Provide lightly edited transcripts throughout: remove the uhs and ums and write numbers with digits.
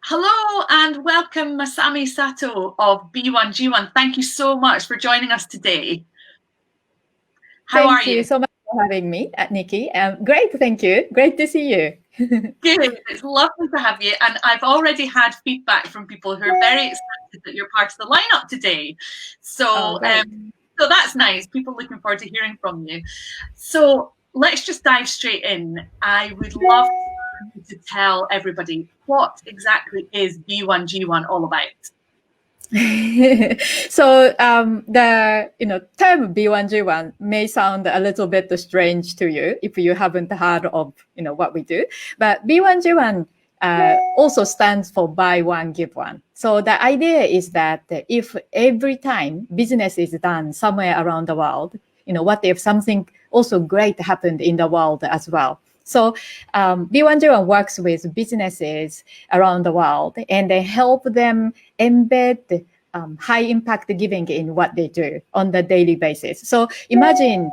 Hello and welcome, Masami Sato of B1G1. Thank you so much for joining us today. How are you? Thank you so much for having me, Nikki. Great, thank you. Great to see you. Good. It's lovely to have you. And I've already had feedback from people who are very excited that you're part of the lineup today. So, so that's nice. People looking forward to hearing from you. So let's just dive straight in. I would love you to tell everybody what exactly is B1G1 all about. So the term B1G1 may sound a little bit strange to you if you haven't heard of what we do, but B1G1 also stands for buy one give one. So the idea is that if every time business is done somewhere around the world, what if something also great happened in the world as well? So B1G1 works with businesses around the world, and they help them embed high impact giving in what they do on the daily basis. So imagine,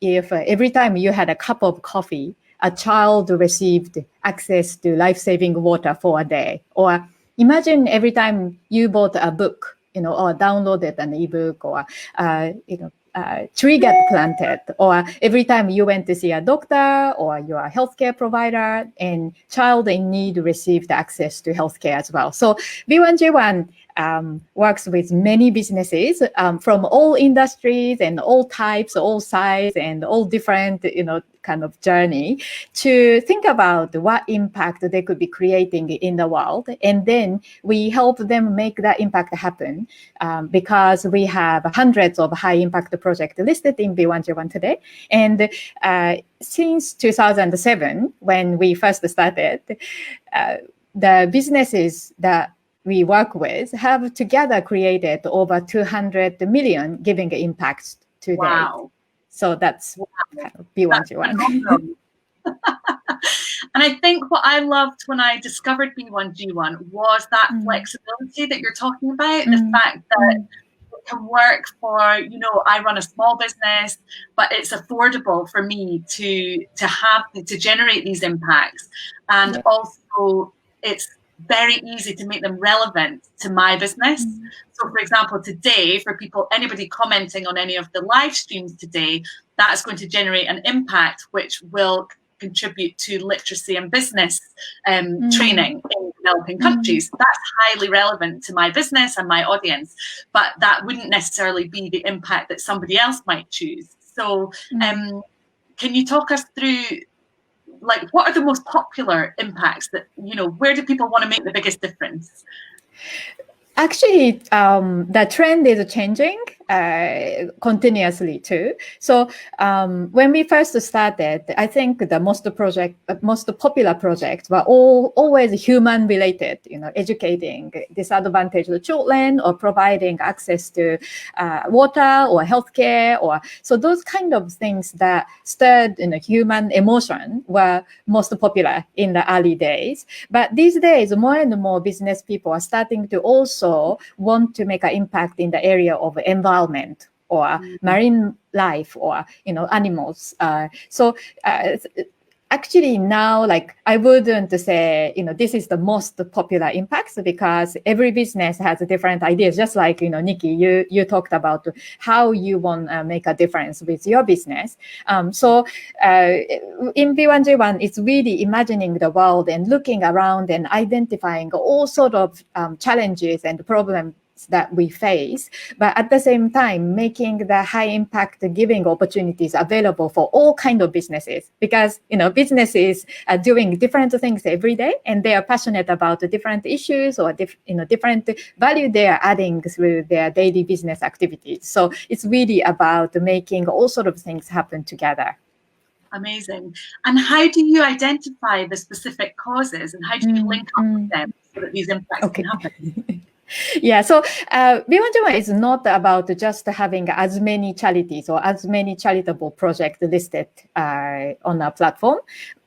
if every time you had a cup of coffee, a child received access to life-saving water for a day. Or imagine every time you bought a book, or downloaded an ebook, or tree get planted, or every time you went to see a doctor or your healthcare provider, and child in need received access to healthcare as well. So B1G1 works with many businesses from all industries and all types, all size, and all different, kind of journey to think about what impact they could be creating in the world. And then we help them make that impact happen because we have hundreds of high impact projects listed in B1G1 today. And since 2007, when we first started, the businesses that we work with have together created over 200 million giving impacts to date. Wow. So that's kind of B1G1. And I think what I loved when I discovered B1G1 was that flexibility that you're talking about, the fact that it can work for, I run a small business, but it's affordable for me to generate these impacts. And also it's very easy to make them relevant to my business. So for example, today, for anybody commenting on any of the live streams today, that's going to generate an impact which will contribute to literacy and business training in developing countries. That's highly relevant to my business and my audience, but that wouldn't necessarily be the impact that somebody else might choose. So can you talk us through, like, what are the most popular impacts that, where do people want to make the biggest difference? Actually, the trend is changing continuously too. So when we first started, I think the most popular projects were always human related, educating disadvantaged children or providing access to water or healthcare, or so those kind of things that stirred human emotion were most popular in the early days. But these days, more and more business people are starting to also want to make an impact in the area of environment or marine life or animals. Actually now, like, I wouldn't say this is the most popular impacts, because every business has different ideas. Just like Nikki, you talked about how you want to make a difference with your business. So in B1G1, it's really imagining the world and looking around and identifying all sort of challenges and problems that we face, but at the same time making the high impact giving opportunities available for all kinds of businesses, because businesses are doing different things every day, and they are passionate about the different issues or different value they are adding through their daily business activities. So it's really about making all sort of things happen together. Amazing. And how do you identify the specific causes, and how do you link up with them so that these impacts can happen? Yeah, so B1G1 is not about just having as many charities or as many charitable projects listed on our platform.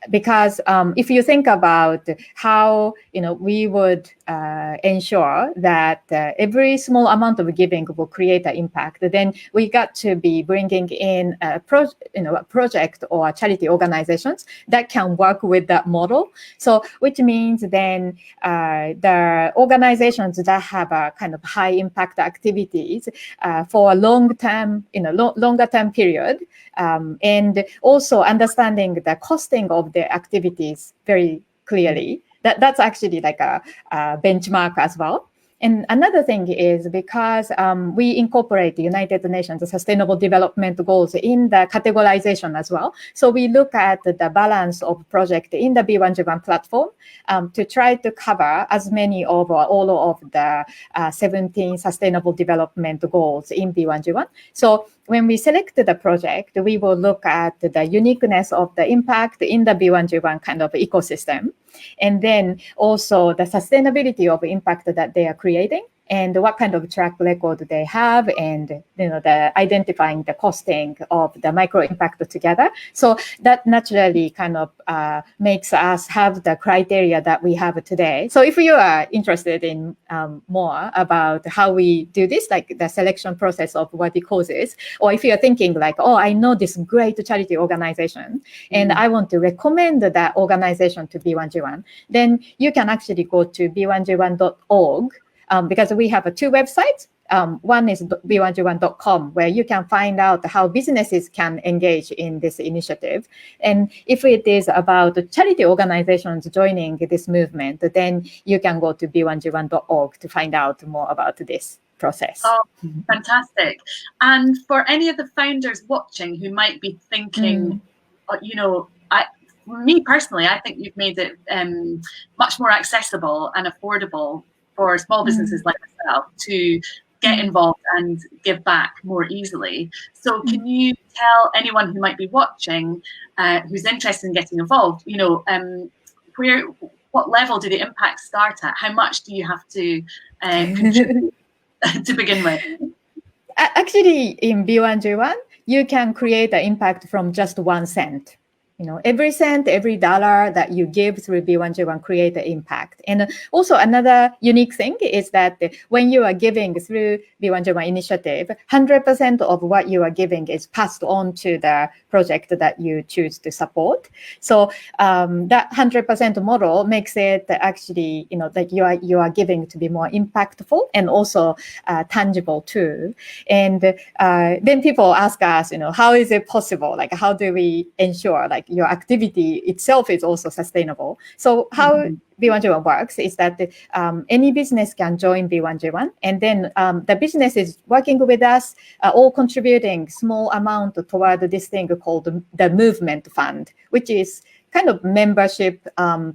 because if you think about how we would ensure that every small amount of giving will create an impact, then we got to be bringing in a project or charity organizations that can work with that model. So which means then the organizations that have a kind of high impact activities for a longer term period, and also understanding the costing of the activities very clearly. That's actually like a benchmark as well. And another thing is because we incorporate the United Nations Sustainable Development Goals in the categorization as well. So we look at the balance of project in the B1G1 platform to try to cover as many of all of the 17 Sustainable Development Goals in B1G1. So when we select the project, we will look at the uniqueness of the impact in the B1G1 kind of ecosystem, and then also the sustainability of impact that they are creating, and what kind of track record they have, and the identifying the costing of the micro impact together. So that naturally kind of makes us have the criteria that we have today. So if you are interested in more about how we do this, like the selection process of worthy causes, or if you're thinking like, oh, I know this great charity organization and I want to recommend that organization to B1G1, then you can actually go to b1g1.org. Because we have two websites. One is b1g1.com, where you can find out how businesses can engage in this initiative. And if it is about charity organizations joining this movement, then you can go to b1g1.org to find out more about this process. Oh, fantastic. And for any of the founders watching who might be thinking, me personally, I think you've made it much more accessible and affordable for small businesses like myself to get involved and give back more easily. So can you tell anyone who might be watching who's interested in getting involved, what level do the impacts start at? How much do you have to contribute to begin with? Actually, in B1G1, you can create an impact from just 1 cent. Every cent, every dollar that you give through B1G1 create an impact. And also another unique thing is that when you are giving through B1G1 initiative, 100% of what you are giving is passed on to the project that you choose to support. So that 100% model makes it actually, that you are giving to be more impactful and also tangible too. And then people ask us, how is it possible? Like, how do we ensure like your activity itself is also sustainable? So how B1G1 works is that any business can join B1G1, and then the business is working with us, all contributing small amount toward this thing called the movement fund, which is kind of membership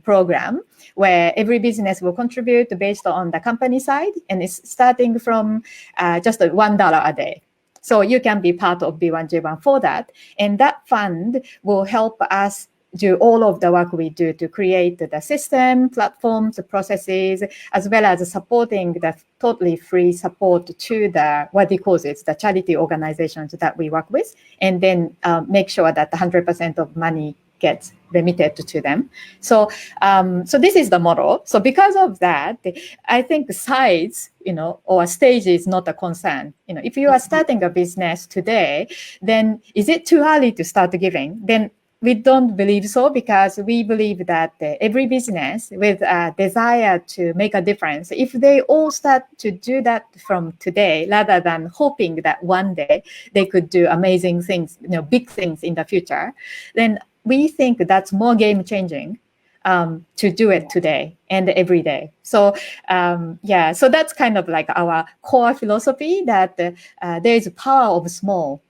program where every business will contribute based on the company side, and it's starting from just $1 a day. So you can be part of B1G1 for that. And that fund will help us do all of the work we do to create the system, platforms, processes, as well as supporting the totally free support to the worthy causes, the charity organizations that we work with, and then make sure that 100% of money gets remitted to them. So this is the model. So because of that, I think size, or stage is not a concern. If you are starting a business today, then is it too early to start giving? Then we don't believe so, because we believe that every business with a desire to make a difference, if they all start to do that from today, rather than hoping that one day they could do amazing things, big things in the future, then we think that's more game changing to do it today and every day. So so that's kind of like our core philosophy, that there is a power of small.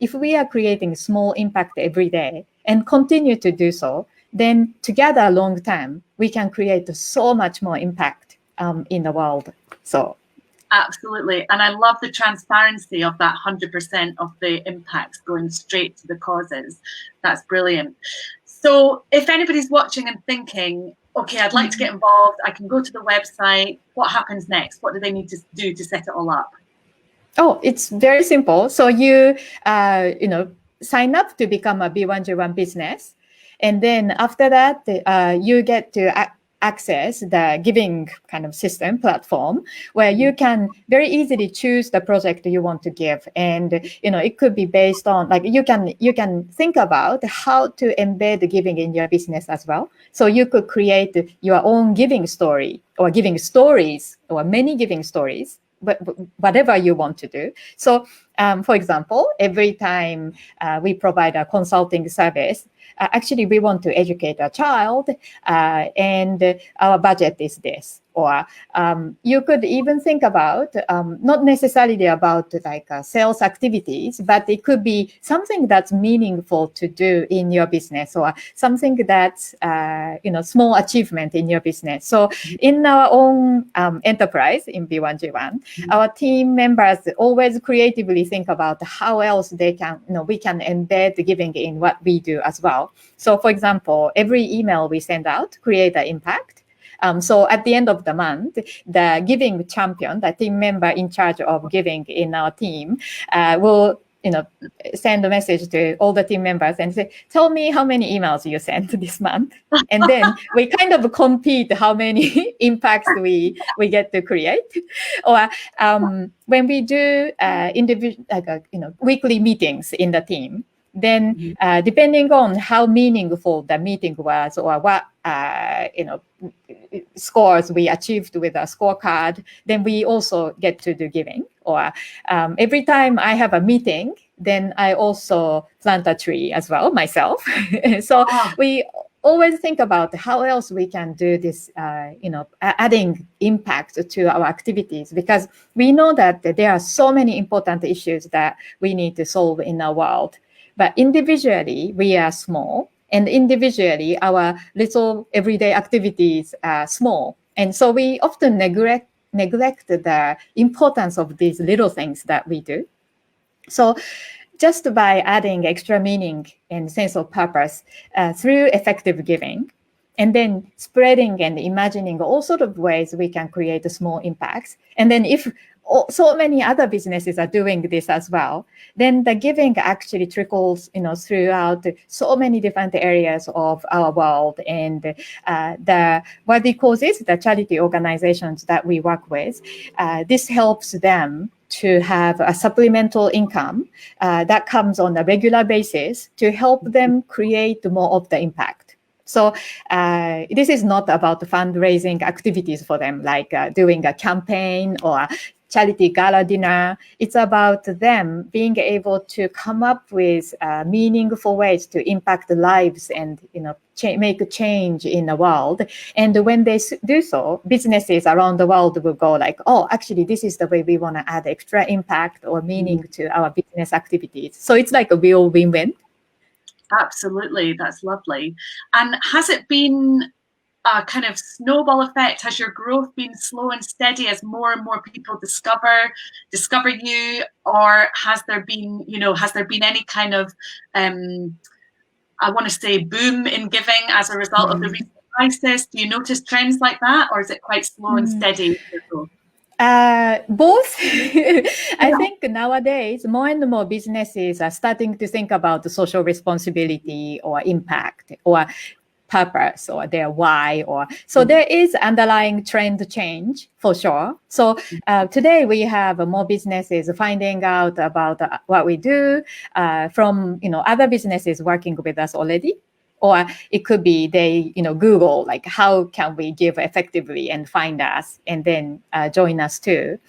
If we are creating small impact every day and continue to do so, then together long term, we can create so much more impact in the world. So. Absolutely. And I love the transparency of that 100% of the impacts going straight to the causes. That's brilliant. So if anybody's watching and thinking, okay, I'd like to get involved, I can go to the website. What happens next? What do they need to do to set it all up? Oh, it's very simple. So you, sign up to become a B1G1 business. And then after that, you get to access the giving kind of system platform where you can very easily choose the project you want to give. And it could be based on, like, you can think about how to embed giving in your business as well. So you could create your own giving story or giving stories or many giving stories, but whatever you want to do. So for example, every time we provide a consulting service, actually we want to educate a child, and our budget is this. Or you could even think about not necessarily about like sales activities, but it could be something that's meaningful to do in your business, or something that's small achievement in your business. So in our own enterprise in B1G1, our team members always creatively think about how else they can, we can embed giving in what we do as well. So for example, every email we send out create an impact. So at the end of the month, the giving champion, the team member in charge of giving in our team, will send a message to all the team members and say, tell me how many emails you sent this month. And then we kind of compete how many impacts we get to create. Or when we do individual, weekly meetings in the team, then depending on how meaningful the meeting was, or what scores we achieved with a scorecard, then we also get to do giving. Or every time I have a meeting, then I also plant a tree as well myself. So we always think about how else we can do this, adding impact to our activities, because we know that there are so many important issues that we need to solve in our world. But individually, we are small, and individually, our little everyday activities are small. And so we often neglect the importance of these little things that we do. So just by adding extra meaning and sense of purpose through effective giving, and then spreading and imagining all sorts of ways we can create small impacts. And then if so many other businesses are doing this as well, then the giving actually trickles, throughout so many different areas of our world. And the worthy causes, the charity organizations that we work with, this helps them to have a supplemental income that comes on a regular basis to help them create more of the impact. So this is not about fundraising activities for them, like doing a campaign or charity gala dinner. It's about them being able to come up with meaningful ways to impact the lives and make a change in the world. And when they do so, businesses around the world will go like, oh, actually, this is the way we want to add extra impact or meaning to our business activities. So it's like a real win-win. Absolutely, that's lovely. And has it been a kind of snowball effect? Has your growth been slow and steady as more and more people discover you, or has there been any kind of I want to say boom in giving as a result of the recent crisis? Do you notice trends like that, or is it quite slow and steady? Both. I think nowadays more and more businesses are starting to think about the social responsibility or impact or purpose or their why. So there is underlying trend change for sure. So today we have more businesses finding out about what we do from other businesses working with us already. Or it could be they, Google, like, how can we give effectively, and find us and then join us too.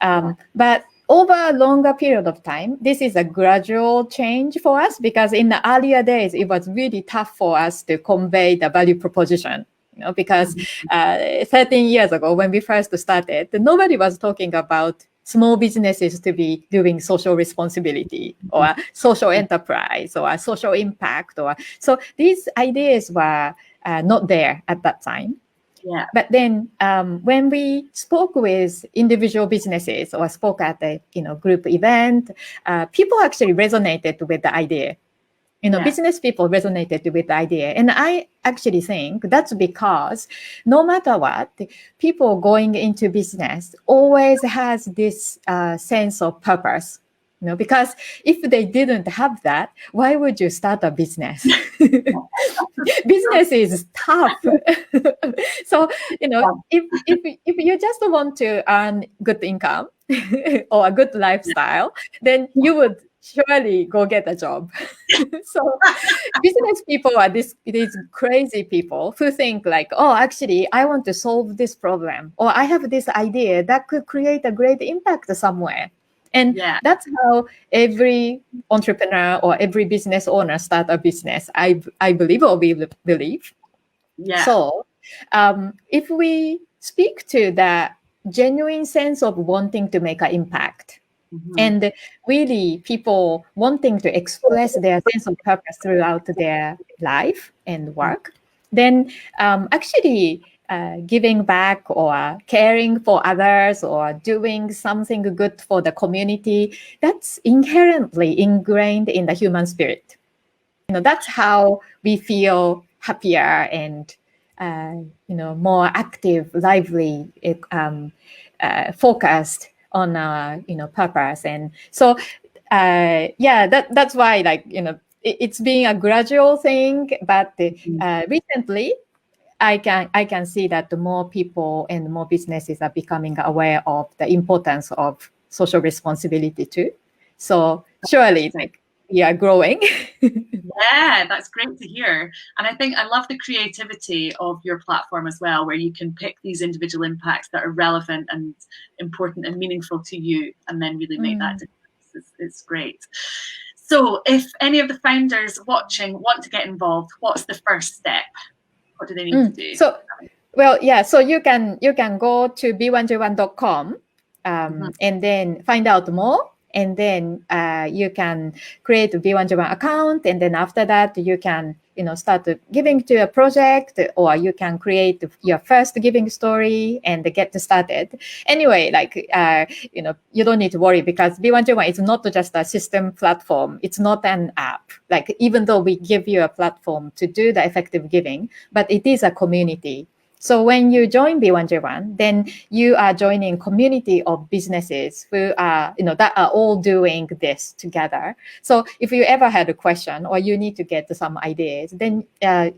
But over a longer period of time, this is a gradual change for us, because in the earlier days, it was really tough for us to convey the value proposition. Because 13 years ago, when we first started, nobody was talking about small businesses to be doing social responsibility or social enterprise or social impact. So these ideas were not there at that time. Yeah. But then when we spoke with individual businesses or spoke at a group event, people actually resonated with the idea. Business people resonated with the idea. And I actually think that's because no matter what, people going into business always has this sense of purpose. Because if they didn't have that, why would you start a business? Business is tough. So, if you just want to earn good income or a good lifestyle, then you would surely go get a job. So business people are these crazy people who think like, oh, actually, I want to solve this problem, or I have this idea that could create a great impact somewhere. And that's how every entrepreneur or every business owner start a business, I believe, or we believe. Yeah. So if we speak to the genuine sense of wanting to make an impact, and really people wanting to express their sense of purpose throughout their life and work, then actually giving back or caring for others or doing something good for the community, that's inherently ingrained in the human spirit. That's how we feel happier and more active, lively, focused on our purpose. And so that's why, like, it's being a gradual thing, but recently I can see that the more people and more businesses are becoming aware of the importance of social responsibility too. So surely, like, we are growing. Yeah, that's great to hear. And I think I love the creativity of your platform as well, where you can pick these individual impacts that are relevant and important and meaningful to you, and then really make that difference. It's great. So if any of the founders watching want to get involved, what's the first step? What do they need to do? So you can go to b1g1.com and then find out more. And then you can create a B1G1 account. And then after that, you can, start giving to a project, or you can create your first giving story and get started. Anyway, like, you don't need to worry, because B1G1 is not just a system platform. It's not an app. Like, even though we give you a platform to do the effective giving, but it is a community. So when you join B1G1, then you are joining community of businesses who are, that are all doing this together. So if you ever had a question or you need to get some ideas, then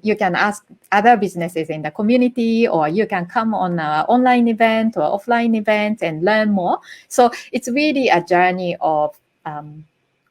you can ask other businesses in the community, or you can come on an online event or offline event and learn more. So it's really a journey of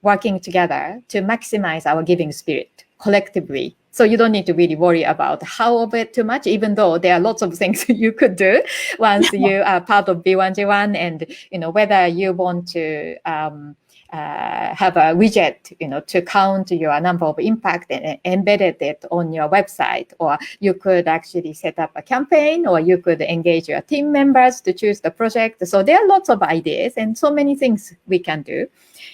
working together to maximize our giving spirit collectively. So you don't need to really worry about how of it too much, even though there are lots of things you could do once you are part of B1G1, and whether you want to have a widget, to count your number of impact and embedded it on your website, or you could actually set up a campaign, or you could engage your team members to choose the project. So there are lots of ideas and so many things we can do.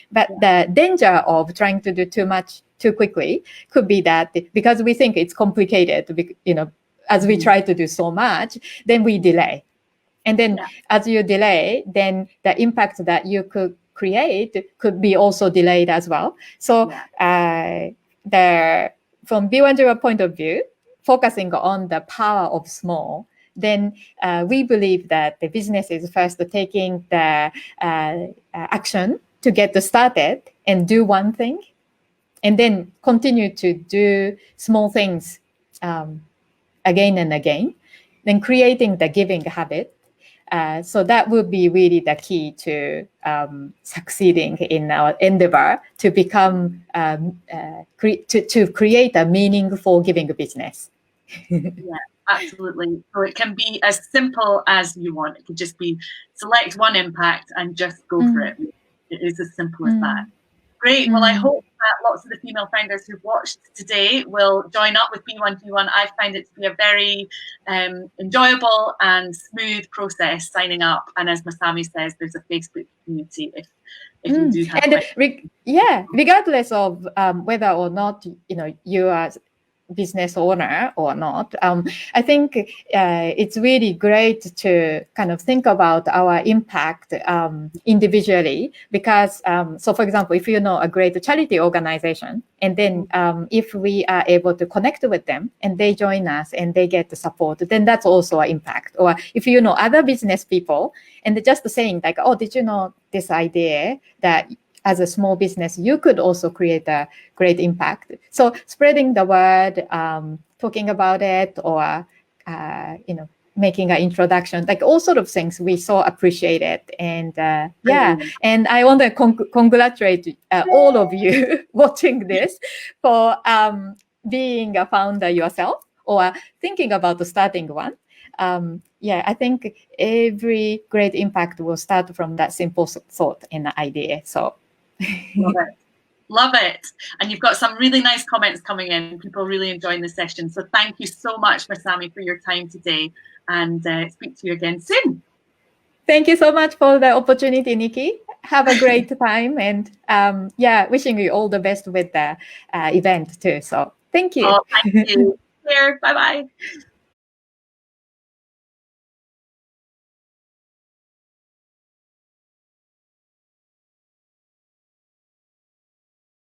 But the danger of trying to do too much too quickly could be that, because we think it's complicated, as we try to do so much, then we delay. And then as you delay, then the impact that you could create could be also delayed as well. So from B1G1 point of view, focusing on the power of small, then we believe that the business is first taking the action to get started and do one thing, and then continue to do small things again and again, then creating the giving habit. So that would be really the key to succeeding in our endeavor to become, to create a meaningful giving business. Yeah, absolutely. So it can be as simple as you want. It could just be select one impact and just go for it. It is as simple as that. Great. Well, I hope that lots of the female founders who've watched today will join up with B1G1. I find it to be a very enjoyable and smooth process signing up. And as Masami says, there's a Facebook community if you do have. And regardless of whether or not you are business owner or not, I think it's really great to kind of think about our impact individually, because so for example, if you know a great charity organization, and then if we are able to connect with them and they join us and they get the support, then that's also an impact. Or if you know other business people and they're just saying like, oh, did you know this idea that as a small business, you could also create a great impact. So spreading the word, talking about it, or making an introduction, like all sort of things, we so appreciate it. And and I want to congratulate all of you watching this for being a founder yourself or thinking about starting one. I think every great impact will start from that simple thought and idea. So Love it. And you've got some really nice comments coming in. People really enjoying the session. So thank you so much, Masami, for your time today, and speak to you again soon. Thank you so much for the opportunity, Niki. Have a great time, and wishing you all the best with the event too. So thank you. Oh, thank you. Bye-bye.